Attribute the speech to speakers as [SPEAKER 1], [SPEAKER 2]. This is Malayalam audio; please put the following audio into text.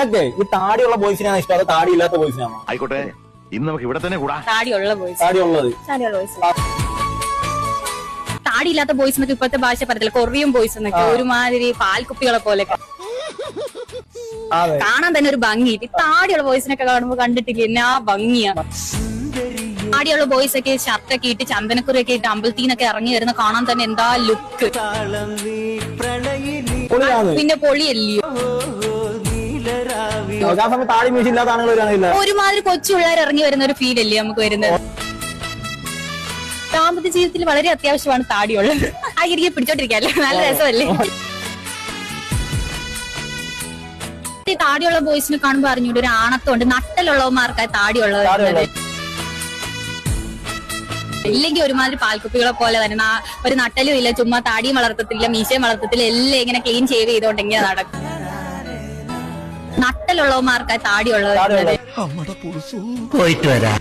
[SPEAKER 1] ഓക്കെ, ഈ താടിയുള്ള ബോയ്സിനാണ് ഇഷ്ടം, അതോ താടി ഇല്ലാത്ത ബോയ്സിനാണോ?
[SPEAKER 2] ആയിക്കോട്ടെ, ഇന്ന് നമുക്ക് ഇവിടെ തന്നെ കൂടാ.
[SPEAKER 3] താടിയുള്ള ബോയ്സ്.
[SPEAKER 1] താടിയുള്ളത്.
[SPEAKER 3] താടി ഇല്ലാത്ത ബോയ്സ് എന്നൊക്കെ ഇപ്പോഴത്തെ ഭാഷ പറയത്തില്ല, കൊറിയൻ ബോയ്സ് എന്നൊക്കെ ഒരുമാതിരി പാൽക്കുപ്പികളെ പോലെ കാണാൻ തന്നെ ഒരു ഭംഗി. ഈ താടിയുള്ള ബോയ്സിനൊക്കെ കാണുമ്പോ കണ്ടിട്ടില്ല എന്നാ ഭംഗിയാ. താടിയുള്ള ബോയ്സ് ഒക്കെ ഷർട്ടൊക്കെ ഇട്ട് ചന്ദനക്കുറിയൊക്കെ ഇട്ട് അമ്പലത്തിൽ നിന്നൊക്കെ ഇറങ്ങി വരുന്ന കാണാൻ തന്നെ എന്താ ലുക്ക്. പിന്നെ പൊളിയല്ലയോ.
[SPEAKER 1] താടി മീശ ഇല്ലാത്ത ആളുകൾ
[SPEAKER 3] ഒരുമാതിരി കൊച്ചു പിള്ളേർ ഇറങ്ങി വരുന്ന ഒരു ഫീൽ അല്ലേ നമുക്ക് വരുന്നത്. ദാമ്പത്യ ജീവിതത്തിൽ വളരെ അത്യാവശ്യമാണ് താടിയുള്ളത്. ആ ഇരിക്കെ പിടിച്ചോണ്ടിരിക്കല്ലേ, നല്ല രസമല്ലേ. താടിയുള്ള ബോയ്സിനെ കാണുമ്പോ അറിഞ്ഞൂടെ ഒരു ആണത്തുണ്ട്. നട്ടലുള്ളവന്മാർക്കായി താടിയുള്ളത്. ഇല്ലെങ്കിൽ ഒരുമാതിരി പാൽക്കുപ്പികളെ പോലെ തന്നെ ഒരു നട്ടലും ഇല്ല, ചുമ്മാ താടിയും വളർത്തത്തില്ല, മീശയും വളർത്തത്തില്ല, എല്ലാം ഇങ്ങനെ ക്ലീൻ ചെയ്ത് ചെയ്തോണ്ട് ഇങ്ങനെ നടക്കും. നട്ടലുള്ളവന്മാർക്കായി താടിയുള്ളത്.
[SPEAKER 4] പോയിട്ട് വരാം.